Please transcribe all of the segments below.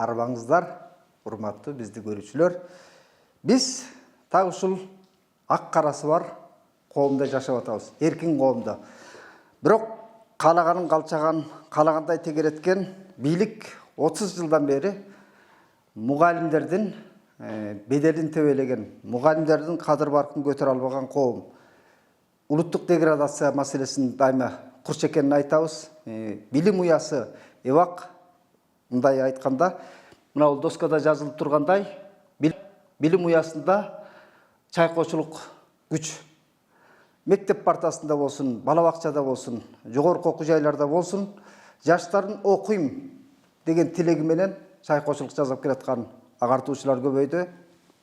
арбаңыздар, урматтуу бизди көрүүчүлөр. Биз так ушул ак карасы бар коомдо жашап атабыз, эркин коомдо. Бирок каалаганын калчаган, каалагандай тегереткен бийлик 30 жылдан бери мугалимдердин беделин тебелеген, мугалимдердин кадыр баркын көтөрө албаган коом. Улуттук деградация маселесин дайыма курч экенин айтабыз. Билим уясы эбак, мындай айтканда, мына бул доскада жазылып тургандай, билим уясында чайкоочулук күч. Мектеп партасында болсун, бала бакчада болсун, жогорку окуу жайларда болсун, жаштардын окуйм деген тилеги менен чайкоочулук жасап келаткан агартуучулар көбөйдү,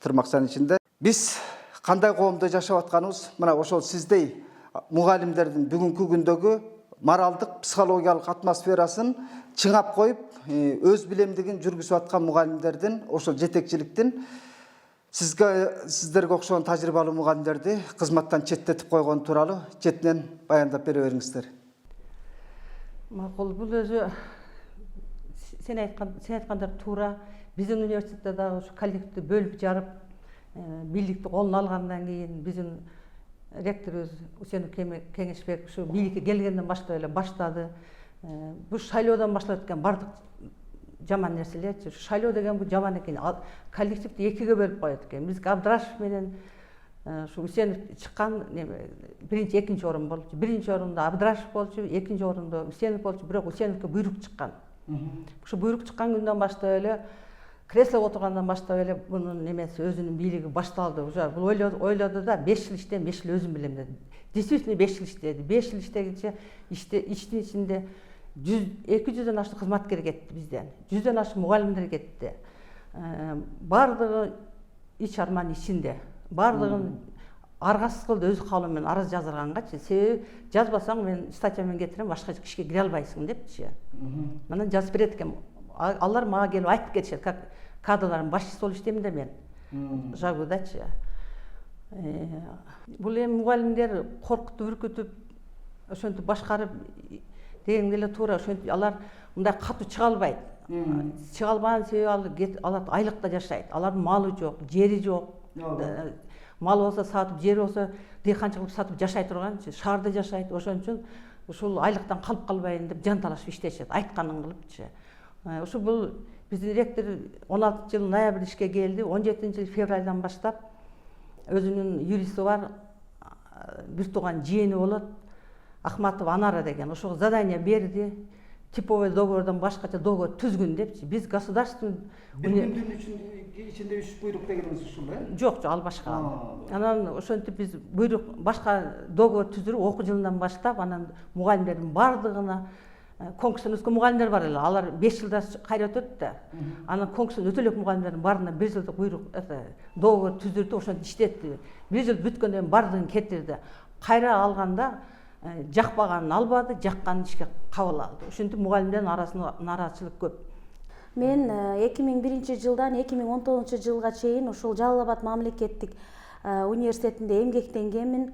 тырмакчанын ичинде. Биз кандай коомдо жашап атканыбыз, мына ошол сиздей мугалимдердин бүгүнкү күндөгү моралдык, психологиялык атмосферасын чыңап коюп, өз билемдигин жүргүзүп аткан мугалимдердин, ошол жетекчиликтин сиздерге окшогон тажрыйбалуу мугалимдерди кызматтан четтетип койгон тууралуу четинен баяндап бере бериңиздер. Макул, бул өзү сен айткандар туура. Биздин университетте дагы ушу коллективди бөлүп жарып, бийликти колуна алгандан кийин биздин ректорубуз Усенов Кеңешбек ушу бийликке келгенден баштап эле баштады. Бул шайлоодон башталып кеткен бардык жаман нерселерчи. Шайлоо деген бул жаман экен. Коллективди экиге бөлүп коет экен. Биз Абдрашев менен ушу Усенов чыккан биринчи, экинчи орун болчу. Биринчи орунда Абдрашев болчу, экинчи орунда Усенов болчу. Бирок Усеновго буйрук чыккан. Ушу буйрук чыккан күндөн баштап эле, креслого отургандан баштап эле бунун немеси өзүнүн бийлиги башталды. Уже бул ойлоду да 5 жыл иштейм, 5 жыл өзүм билем деди. Действительно 5 жыл иштеди. 5 жыл иштегенче иштин ичинде 200дөн ашык кызматкер кетти бизден. 100дөн ашык мугалимдер кетти. Бардыгы ич арман ичинде. Бардыгын аргасыз кылды, өз каалоо менен арыз жаздыргангачы. Себеби жазбасаң мен статья менен кетирем, башка ишке кире албайсың депчи. Анан жазып берет экен. Алар мага келип айтып кетишет, как кадрлардын башчысы болуп иштейм да мен. Жагудачы. Бул эми мугалимдер коркутуп, үркүтүп, ошентип башкарып дегенге эле туура. Ошентип алар мындай катуу чыга албайт. Чыга албаган себеби алар айлыкта жашайт. Алардын малы жок, жери жок. Мал болсо сатып, жери болсо дыйканчы кылып сатып жашай турганчы, шаарда жашайт. Ошон үчүн ушул айлыктан калып калбайын деп жан талашып иштешет, айтканын кылыпчы. Ушу бул биздин ректор 16-жыл ноябрь ишке келди, 17-жыл февралдан баштап өзүнүн юристи бар, бир тууган жиени болот, Ахматова Анара деген, ошого задание берди. Типовой договордон башкача договор түзгүн депчи. Биз государственный бир күндүн ичинде 3 буйрук дегенибиз ушул э? Жок, ал башка. Анан ошентип биз буйрук башка договор түзүрүп, окуу жылынан баштап, анан мугалимдердин бардыгына конкурстан өткөн мугалимдер бар эле. Алар 5 жылда кайра өтөт да. Анан конкурстан өтө элек мугалимдердин баарына 1 жылдык буйрук договор түзүрдү, ошентип иштетти. 1 жыл бүткөндөн кийин бардыгын кетирди. Кайра алганда жакпаганын албады, жакканын ишке кабыл алды. Ошентип мугалимдердин арасында нааразычылык көп. Мен 2001-жылдан 2019-жылга чейин ушул Жалал Абад мамлекеттик университетинде эмгектенгенмин.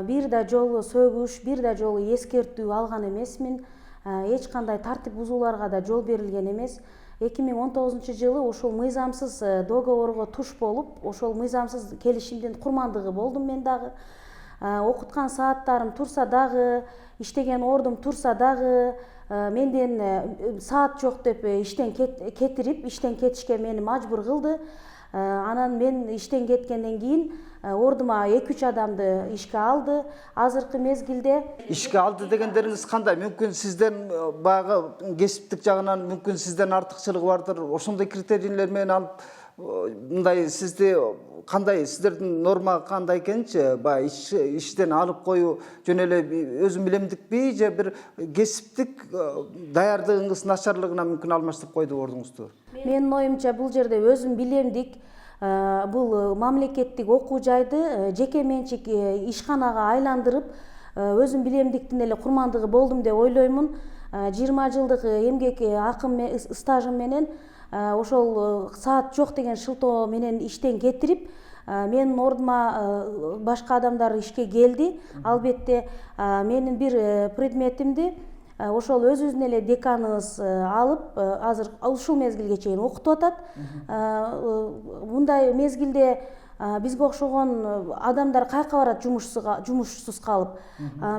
Бир да жолу сөгүш, бир да жолу эскертүү алган эмесмин. Эч кандай тартип бузууларга да жол берилген эмес. 2019-жылы ошол мыйзамсыз договорго туш болуп, ошол мыйзамсыз келишимдин курмандыгы болдум мен дагы. Окуткан сааттарым турса дагы, иштеген ордум турса дагы, менден саат жок деп иштен кетирип, иштен кетишке мени мажбур кылды. Анан мен иштен кеткенден кийин ордума 2-3 адамды ишке алды. Азыркы мезгилде ишке алды дегендериңиз кандай? Мүмкүн сизден баягы кесиптик жагынан мүмкүн сизден артыкчылыгы бардыр. Ошондой критерийлер менен алып мындай сизди кандай, сиздердин норма кандай экенчи? Баягы иштен алып коюу жөн эле өзүм билемдикпи же бир кесиптик даярдыгыңыз начарлыгына мүмкүн алмаштырып койду ордуңузду? Менин оюмча бул жерде өзүм билемдик, бул мамлекеттик окуу жайды жеке менчик ишканага айландырып, өзүм билемдиктин эле курмандыгы болдум деп ойлоймун. 20 жылдык эмгек акым стажым менен ошол саат жок деген шылтоо менен иштен кетирип, менин ордума башка адамдар ишке келди. Албетте менин бир предметимди ошол өзүбүздүн эле деканыбыз алып азыр ушул мезгилге чейин окутуп атат. Мындай мезгилде бизге окшогон адамдар каяка барат жумушсуз калып.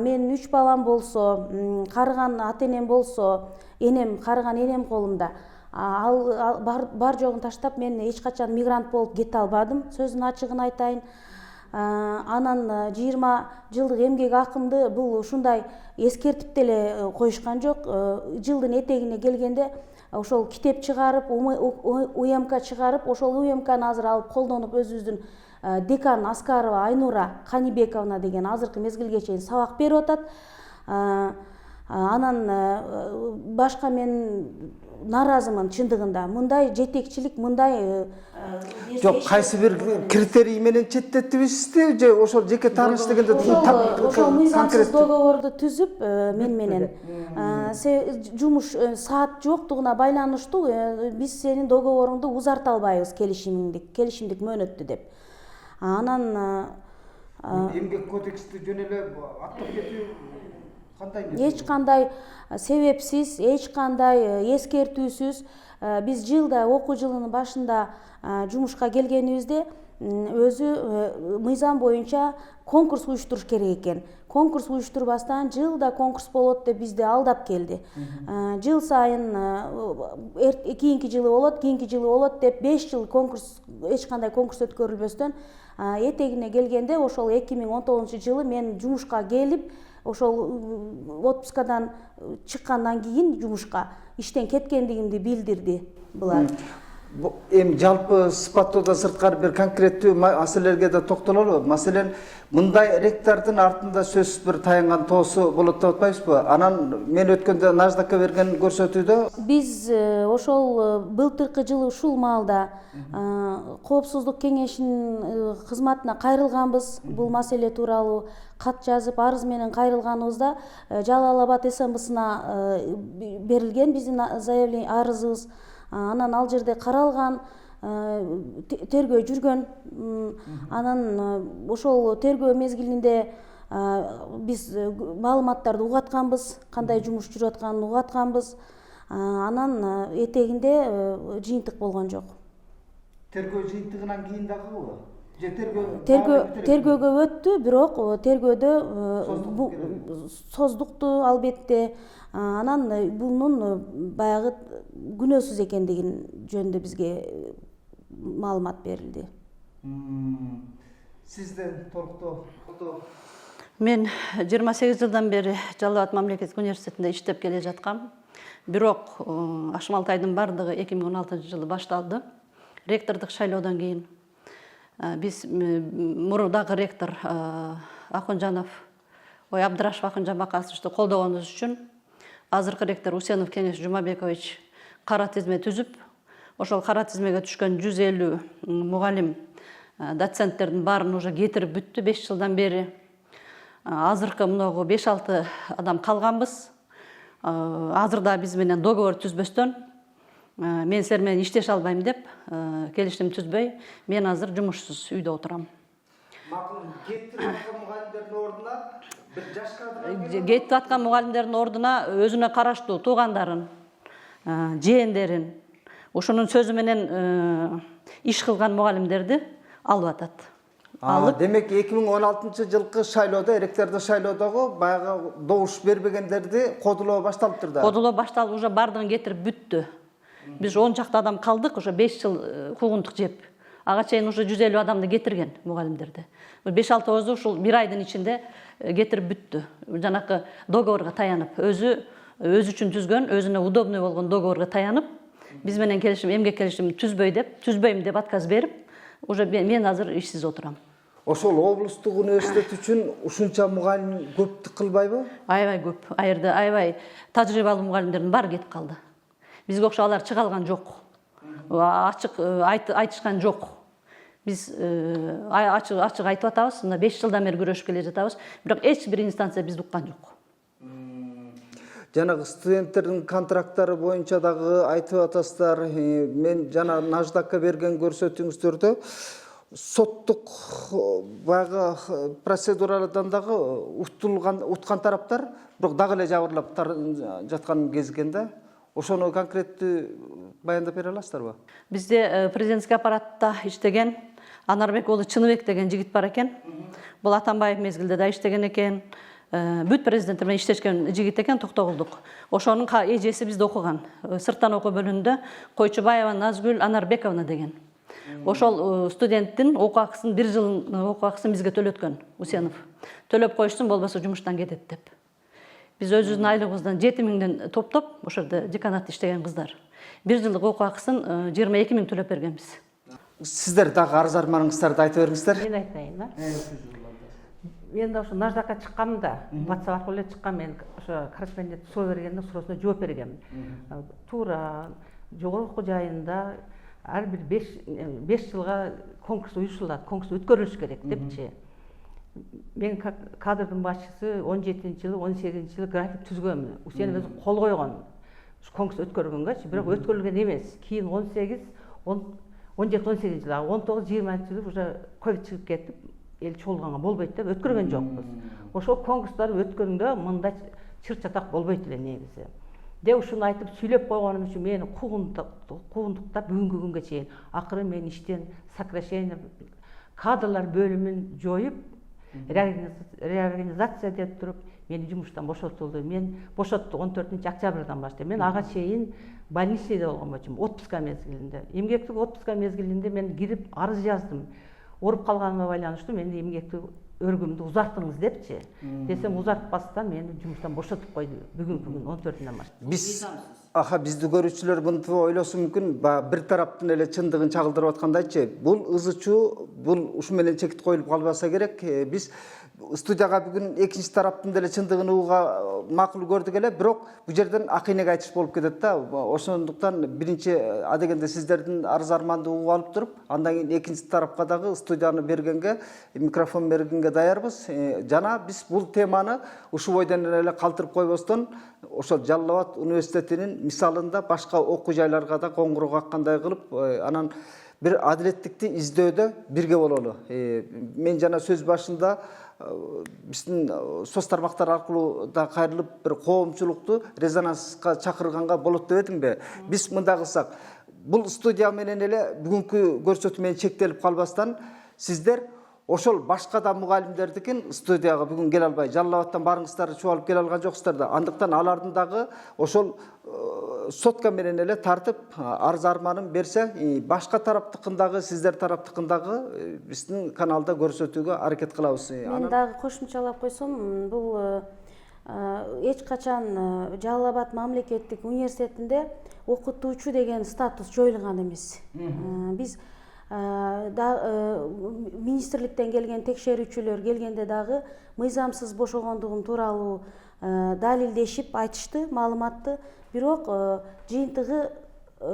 Менин 3 балам болсо, карыган ата энем болсо, карыган энем колумда. Ал бар жогун таштап мен эч качан мигрант болуп кете албадым, сөздүн ачыгын айтайын. Анан 20 жылдык эмгек акымды бул ушундай эскертип деле коюшкан жок. Жылдын этегине келгенде ошол китеп чыгарып, УМК чыгарып, ошол УМКны азыр алып колдонуп өзүбүздүн декан Аскарова Айнура Канибековна деген азыркы мезгилге чейин сабак берип атат. Анан башка мен нааразымын чындыгында. Мындай жетекчилик, мындай Жок, кайсы бир критерий менен четтетибизби же ошол жеке тааныш дегенде ошол мыйзамсыз договорду түзүп мен менен жумуш саат жоктугуна байланыштуу биз сенин договоруңду узарта албайбыз, келишимдик мөөнөттү деп. Анан эмгек кодексти жөн эле аттап кетүү кандай? Эч кандай себепсиз, эч кандай эскертүүсүз биз жылда окуу жылынын башында жумушка келгенибизде өзү мыйзам боюнча конкурс уюштуруш керек экен. Конкурс уюштурбастан жылда конкурс болот деп бизди алдап келди. Жыл сайын кийинки жылы болот деп 5 жыл конкурс, эч кандай конкурс өткөрүлбөстөн этегине келгенде ошол 2019-жылы мен жумушка келип, ошол отпускадан чыккандан кийин жумушка иштен кеткендигимди билдирди булар. Эми жалпы сыпаттоодо сырткары бир конкреттүү маселелерге да токтололу. Маселен, мындай ректордун артында сөзсүз бир таянган тоосу болот деп атпайбызбы? Анан мен өткөндө Наждакка берген көрсөтүүдө биз ошол былтыркы жылы ушул маалда Коопсуздук кеңешинин кызматына кайрылганбыз. Бул маселе тууралуу кат жазып, арыз менен кайрылганыбызда Жалал Абад СМБсына берилген биздин заявление, арызыбыз. Анан ал жерде каралган, тергөө жүргөн. Анан ошол тергөө мезгилинде биз маалыматтарды угатканбыз, кандай жумуш жүрүп атканын угатканбыз. Анан этегинде жыйынтык болгон жок. Тергөө жыйынтыгынан кийин дагыбы? Же Тергөөгө өттү, бирок тергөөдө создукту албетте. Анан бунун баягы күнөөсүз экендигин жөнүндө бизге маалымат берилди. Сизден толуктоо. Мен 28 жылдан бери Жалал Абад мамлекеттик университетинде иштеп келе жаткам. Бирок Ашмалтайдын бардыгы 2016-жылы башталды. Ректордук шайлоодон кийин биз мурдагы ректор Абдрашев Акынжан Бакасовичти колдогонубуз үчүн азыркы ректор Усенов Кеңеш Жумабекович кара тизме түзүп, ошол кара тизмеге түшкөн 150 мугалим, доценттердин баарын уже кетирип бүттү 5 жылдан бери. Азыркы мыногу 5-6 адам калганбыз. Азырда биз менен договор түзбөстөн мен силер менен иштеше албайм деп келишим түзбөй, мен азыр жумушсуз үйдө отурам. Кетип аткан мугалимдердин ордуна бир жаш кадр кетип аткан мугалимдердин ордуна өзүнө караштуу туугандарын, жээндерин, ошонун сөзү менен иш кылган мугалимдерди алып атат. Демек 2016-жылкы шайлоодо, ректордук шайлоодогу баягы добуш бербегендерди кодулоо башталыптыр да. Кодулоо башталып, уже бардыгын кетирип бүттү. Биз 10 чакты адам калдык, уже 5 жыл куугунтук жеп. Ага чейин уже 150 адамды кетирген мугалимдерди. 5-6 ушул 1 айдын ичинде кетирип бүттү. Жанакы договорго таянып, өзү үчүн түзгөн, өзүнө удобный болгон договорго таянып, биз менен келишим, эмгек келишим түзбөйм деп отказ берип, уже мен азыр ишсиз отурам. Ошол облустук университет үчүн ушунча мугалим көптүк кылбайбы? Аябай көп. Айырда аябай тажрыйбалуу мугалимдердин баары кетип калды. Бизге окшо алар чыга алган жок. Ачык айтышкан жок. Биз ачык айтып атабыз, мына 5 жылдан бери күрөшүп келе жатабыз, бирок эч бир инстанция бизди уккан жок. Жанагы студенттердин контракттары боюнча дагы айтып атасыздар. Мен жана Наждакка берген көрсөтүүңүздөрдө соттук баягы процедуралардан дагы уткан тараптар бирок дагы эле жабырлап жаткан кезген да. Ошону конкреттүү баяндап бере аласыздарбы? Бизде президентский аппаратта иштеген Анарбек уулу Чыныбек деген жигит бар экен. Бул Атамбаев мезгилде да иштеген экен. Бүт президенттер менен иштешкен жигит экен, Токтогулдук. Ошонун эжеси бизде окуган. Сырттан окуу бөлүмүндө Койчубаева Назгүл Анарбековна деген. Ошол студенттин окуу акысын 1 жыл окуу акысын бизге төлөткөн Усенов. Төлөп коюштун, болбосо жумуштан кетет деп. Biz özümüzün aylığımızdan 7.000'den топтоп, ошарда деканатта иштеген кыздар. 1 жылдык окуу акысын 22.000 төлөп бергенбиз. Сиздер дагы арыз арманыңыздарды айтып бериңиздер. Мен айтайын да. Мен да ошо Наждакка чыкканымда, WhatsApp аркылуу эле чыккан, мен ошо корреспондент суроо бергенде суроосуна жооп бергенмин. Туура жогорку окуу жайында ар бир 5 жылга конкурс уюштурулат, конкурс өткөрүлүш керек депчи. Мен кадрдын башчысы 17-жылы, 18-жылы график түзгөнмүн. Усенов өзү кол койгон. Конкурс өткөргөнгөчү, бирок өткөрүлгөн эмес. Кийин 18, 17-18-жылы, 19-20-жылы уже ковид чыгып кетип, эл чогулганга болбойт деп өткөргөн жокпуз. Ошол конкурстарды өткөргөндө мындай чыр-чатак болбойт эле негизи. Де ушуну айтып сүйлөп койгонум үчүн мени куугунтуктап бүгүнкү күнгө чейин акыры мен иштен сокращение кадрлар бөлүмүн жоюп реорганизация деп туруп мени жумуштан бошотулду. Мен бошотту 14-октябрдан баштап. Мен ага чейин больницада болгон болчумун, отпуска мезгилинде. Эмгектик отпуска мезгилинде мен кирип арыз жаздым. Оруп калганыма байланыштуу мени эмгектик өргүмдү узартыңыз депчи. Десем узартпастан мени жумуштан бошотуп койду бүгүнкү күн 14-үнөн баштап. Бизди көрүүчүлөр мынтип ойлосу мүмкүн, бир тараптын эле чындыгын чагылдырып аткандайчы, бул ызычуу, бул ушу менен чекит коюлуп калбаса керек. Биз студияга бүгүн экинчи тараптын деле чындыгын угууга макул көрдүк эле, бирок бул жерден акыйнек айтыш болуп кетет да. Ошондуктан биринчи адегенде сиздердин арыз арманды угуп алып туруп, андан кийин экинчи тарапка дагы студияны бергенге, микрофон бергенге даярбыз. Жана биз бул теманы ушу бойдон эле калтырып койбостон, ошол Жалал Абад университетинин мисалында башка окуу жайларга да коңгуроо каккандай кылып, анан бир адилеттикти издөдө бирге бололу. Мен жана сөз башында биздин соц тармактар аркылуу да кайрылып бир коомчулукту резонанска чакырганга болот деп эдимби? Биз мындай кылсак, бул студия менен эле бүгүнкү көрсөтүү менен чектелип калбастан, сиздер ошол башка да мугалимдердикин студияга бүгүн келе албай, Жалал Абадтан барыңыздарды чуалып келе алган жоксуздар да. Андыктан алардын дагы ошол сотка менен эле тартып арыз арманын берсе, башка тараптыкындагы, сиздер тараптыкындагы биздин каналда көрсөтүүгө аракет кылабыз. Мен дагы кошумчалап койсом, бул эч качан Жалал Абад мамлекеттик университетинде окутуучу деген статус жоюлган эмес. Биз министрликтен келген текшерүүчүлөр келгенде дагы мыйзамсыз бошогондугум тууралуу далилдешип айтышты, маалыматты. Бирок жыйынтыгы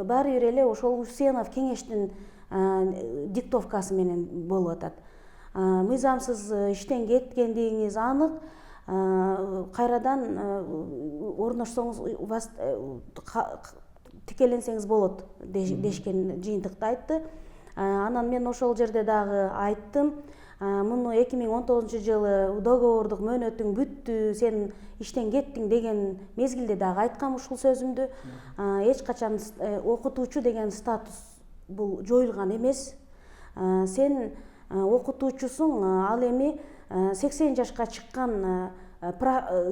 баары бир эле ошол Усенов кеңештин диктовкасы менен болуп атат. Мыйзамсыз иштен кеткендигиңиз анык. Кайрадан орношсоңуз тикеленсеңиз болот дешкен жыйынтыкты айтты. Анан мен ошол жерде дагы айттым. Муну 2019-жылы договордук мөөнөтүң бүттү, сен иштен кеттиң деген мезгилде дагы айткам ушул сөзүмдү. Эч качан окутуучу деген статус бул жоюлган эмес. Сен окутуучусуң, ал эми 80 жашка чыккан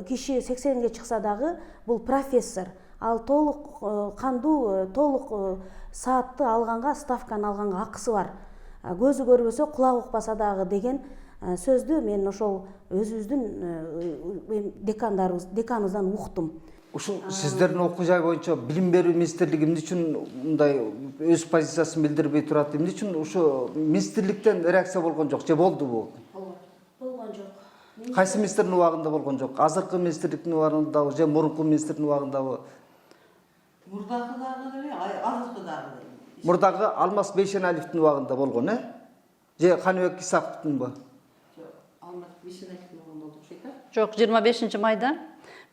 киши 80-ге чыкса дагы бул профессор. Ал толук кандуу, толук саатты алганга, ставканы алганга акысы бар. Көзү көрбөсө, кулагы укпаса дагы деген сөздү мен ошол өзүбүздүн деканыбыздан уктум. Ушул сиздердин окуу жай боюнча билим берүү министрлиги эмне үчүн мындай өз позициясын билдирбей турат? Эмне үчүн ушу министрликтен реакция болгон жок же болдубу? Болгон жок. Кайсы министрдин убагында болгон жок? Азыркы министрликтин убагындабы же мурунку министрдин убагындабы? Мурдагы дагы эле, азыркы дагы эле. Мурдагы Алмаз Бейшеналиевдин убагында болгон, же Каныбек Исаковдунбу? Жок, Алмаз Бейшеналиевдин убагында болду окшойт. Жок, 25-майда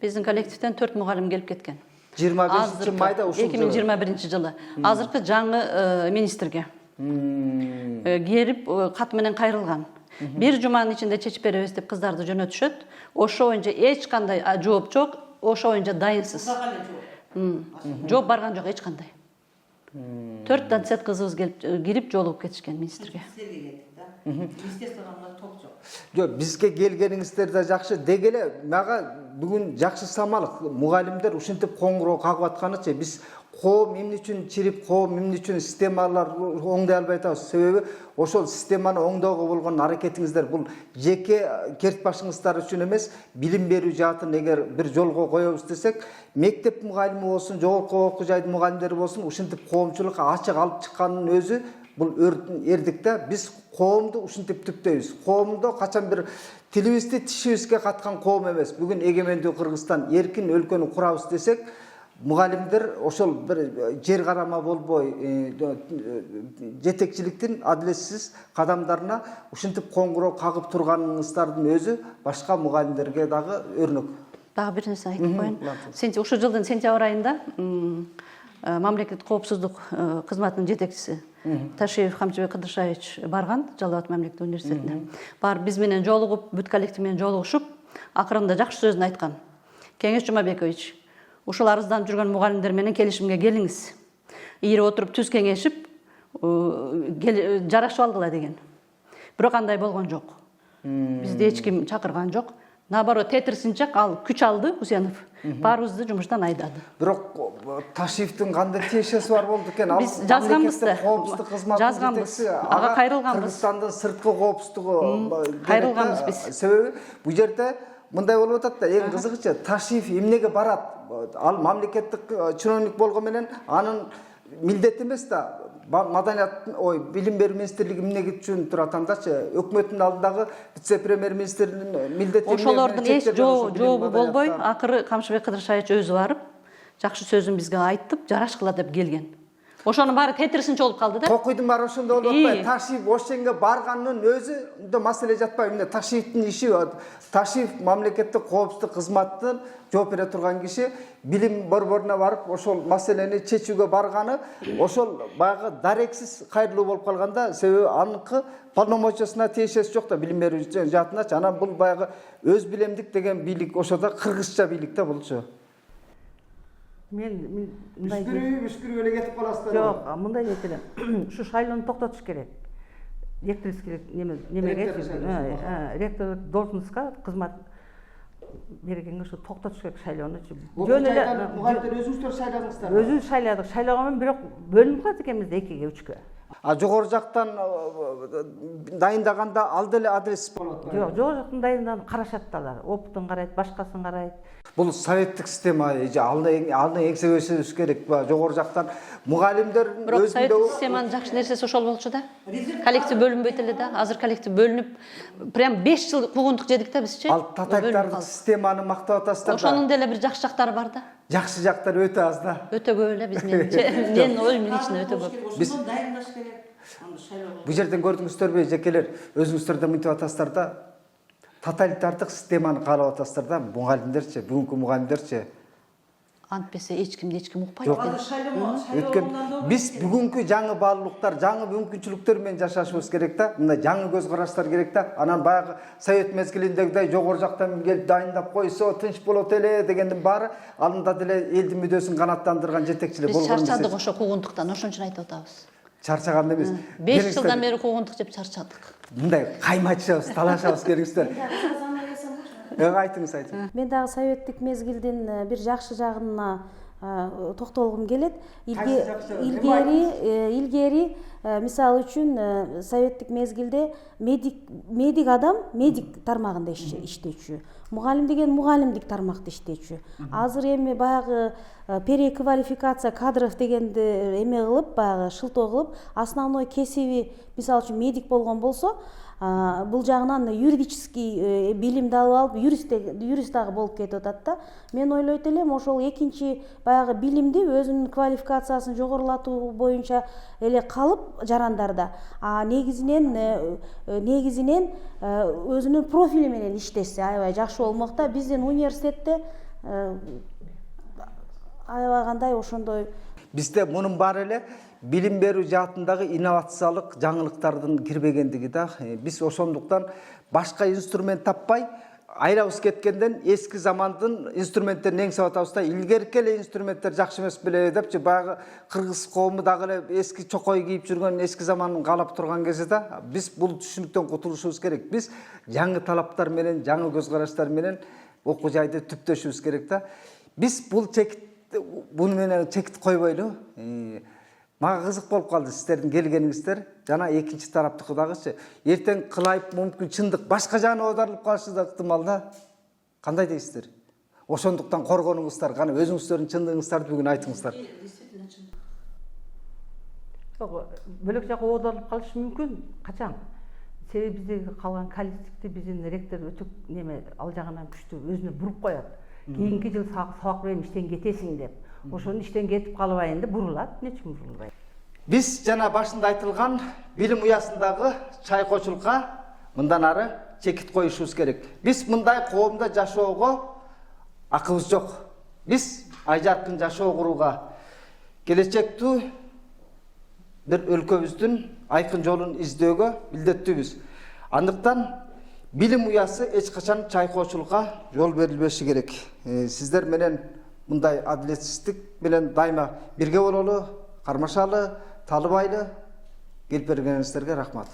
биздин коллективден 4 мугалим келип кеткен. 25 майда ушул 2021 жылы. Азыркы жаңы министрге. Керип кат менен кайрылган. Бир жуманын ичинде чечип беребиз деп кыздарды жөнөтүшөт. Ошо боюнча эч кандай жооп жок, ошо боюнча дайынсыз. Жооп барган жок эч кандай. 4 дансет кызыбыз кирип жолугуп кетишкен министрге. Жок, бизге келгениңиздер да жакшы. Деги эле мага бүгүн жакшы самалык. Мугалимдер ушинтип коңгуроо кагып атканычы биз коом эмне үчүн чирип, коом эмне үчүн системалар оңдой албай атабыз? Себеби ошол системаны оңдоого болгон аракетиңиздер бул жеке керт башыңыздар үчүн эмес, билим берүү жаатын эгер бир жолго коебуз десек, мектеп мугалими болсун, жогорку окуу жайдын мугалимдери болсун, ушинтип коомчулукка ачык алып чыккандын өзү бул эрдик да. Биз коомду ушинтип түптөйбүз. Коомдо качан бир тилибизди тишибизге каткан коом эмес. Бүгүн эгемендүү Кыргызстан эркин өлкөнү курабыз десек, мугалимдер ошол бир жер карама болбой жетекчиликтин адилетсиз кадамдарына ушинтип коңгуроо кагып турганыңыздардын өзү башка мугалимдерге дагы өрнөк. Дагы бир нерсе айтып коеюн. Ушул жылдын сентябрь айында мамлекеттик коопсуздук кызматынын жетекчиси Ташиев Хамчыбек Кыдыршаевич барган Жалал Абад мамлекеттик университетине. Барып биз менен жолугуп, бүт коллектив менен жолугушуп, акырында жакшы сөзүн айткан. Кеңеш Жумабекович, ушул арызданып жүргөн мугалимдер менен келишимге келиңиз. Ийире отуруп түз кеңешип, жарашып алгыла деген. Бирок андай болгон жок. Бизди эч ким чакырган жок. Наоборот, тетирсинчак ал күч алды Усенов. Баарыбызды жумуштан айдады. Бирок Ташиевдин кандай тиешеси бар болду экен? Ал биз жазганбыз да. Коопсуздук кызматынын Жазганбыз. жетекчиси. Ага кайрылганбыз. Кыргызстандын сырткы коопсуздугу кайрылганбыз биз. Себеби бул жерде мындай болуп атат да, эң кызыгычы Ташиев эмнеге барат? Ал мамлекеттик чиновник болгон менен анын милдети эмес да. Маданият, билим берүү министрлиги эмнеге үчүн турат андачы? Өкмөттүн алдындагы вице-премьер-министрдин милдети эмне? Ошолордун эч жообу болбой, акыры Камшыбек Кыдыршаевич өзү барып, жакшы сөзүн бизге айтып, жарашкыла деп келген. Ошонун баары тетирсинче болуп калды да. Кокуйдун баары ошондо болуп атпайбы? Ташиев ошенге барганын өзү маселе жатпайбы? Эмне Ташиевдин иши, Ташиев мамлекеттик коопсуздук кызматынан жооп бере турган киши, билим борборуна барып ошол маселени чечүүгө барганы, ошол баягы дарексиз кайрылуу болуп калганда, себеби аныкы полномочиосуна тиешеси жок да, билим берүү жаатыначы. Анан бул баягы өз билемдик деген бийлик, ошодо кыргызча бийлик да болчу. Мен Бүшкүрүү эле кетип каласыздар. жок, мындай дейт элем. Ушу шайлоону токтотуш керек. Ректорский немеге, ректор должностька кызмат бергенге ушу токтотуш керек шайлоону. Жөн эле мугалимдер өзүңүздөр шайладыңыздар. Өзүбүз шайладык. Шайлоого бирок бөлүнүп калат экенбиз да 2-ге 3-кө. Жогору жактан дайындаганда ал деле адрес болот. Жок, жогору жактан дайындаганда карашат алар. Опытын карайт, башкасын карайт. Бул советтик система, аны эңсебешибиз керек. Жогору жактан мугалимдер Бирок советтик системанын жакшы нерсеси ошол болчу да. Коллектив бөлүнбөйт эле да. Азыр коллектив бөлүнүп, прям 5 жыл куугунтук жедик да бизчи. Ал татариктардык системаны мактап атасыздар да. Ошонун деле бир жакшы жактары бар да. Жакшы жактары өтө аз да. Өтө көп эле биз менимче. Менин оюм лично өтө көп. Биз дайындаш керек. бул жерден көрдүңүздөрбү, жекелер, өзүңүздөр да мынтип атасыздар да. Тоталитардык системаны каалап атасыздар да, мугалимдерчи, бүгүнкү мугалимдерчи. Антпесе эч кимди укпайт экен. Өткөн биз бүгүнкү жаңы баалуулуктар, жаңы мүмкүнчүлүктөр менен жашашыбыз керек да. Мындай жаңы көз караштар керек да. Анан баягы совет мезгилиндегидей жогору жактан келип дайындап койсо тынч болот эле дегендин баары алында деле элдин мүдөөсүн канааттандырган жетекчилер болгон. Биз чарчадык ошо куугунтуктан, ошон үчүн айтып атабыз. Чарчаган эмес. 5 жылдан бери куугунтук жеп чарчадык. Мындай каймачыбыз, талашабыз керексиздер. Айтыңыз. Мен дагы советтик мезгилдин бир жакшы жагына токтолгум келет. Илгери мисалы үчүн советтик мезгилде медик адам медик тармагында иштечү. Мугалим деген мугалимдик тармакта иштечү. Азыр эми баягы переквалификация кадров дегенди эме кылып, баягы шылтоо кылып, основной кесиби мисалы үчүн медик болгон болсо, бул жагынан юридический билимди алып юрист дагы болуп кетип атат да. Мен ойлойт элем, ошол экинчи баягы билимди өзүнүн квалификациясын жогорулатуу боюнча эле калып жарандарда, негизинен өзүнүн профили менен иштесе аябай жакшы болмок да. Биздин университетте аябай кандай ошондой бизде мунун баары эле билим берүү жаатындагы инновациялык жаңылыктардын кирбегендиги да. Биз ошондуктан башка инструмент таппай, айрабыз кеткенден эски замандын инструменттерин эңсеп атабыз да. Илгерки эле инструменттер жакшы эмес беле депчи, баягы кыргыз коому дагы эле эски чокой кийип жүргөн, эски заманын каалап турган кезде да биз бул түшүнүктөн кутулушубуз керек. Биз жаңы талаптар менен, жаңы көз караштар менен окуу жайды түптөшүбүз керек да. Биз бул буну менен чекит койбойлу. Мага кызык болуп калды сиздердин келгениңиздер. Жана экинчи тараптыкы дагычы. Эртең кылайып мүмкүн чындык башка жагына оодарылып калышы да ыктымал да. Кандай дейсиздер? Ошондуктан коргонуңуздар, кана өзүңүздөрдүн чындыгыңыздарды бүгүн айтыңыздар. Бөлөк жакка оодарылып калышы мүмкүн. Качан? Себеби биздеги калган коллективди биздин ректор өтө неме ал жагынан күчтүү өзүнө буруп коет. Кийинки жыл сабак берем иштен кетесиң деп. Ошону иштен кетип калбайын деп бурулат, нечим бурулбайт. Биз жана башында айтылган билим уясындагы чайкоочулукка мындан ары чекит коюшубуз керек. Биз мындай коомдо жашоого акыбыз жок. Биз айжаркын жашоо курууга, келечектүү бир өлкөбүздүн айкын жолун издөөгө милдеттүүбүз. Андыктан билим уясы эч качан чайкоочулукка жол берилбеши керек. Сиздер менен мындай адилетсиздик менен дайыма бирге бололу, кармашалы, таалыбайлы. Келип бергениңиздерге рахмат.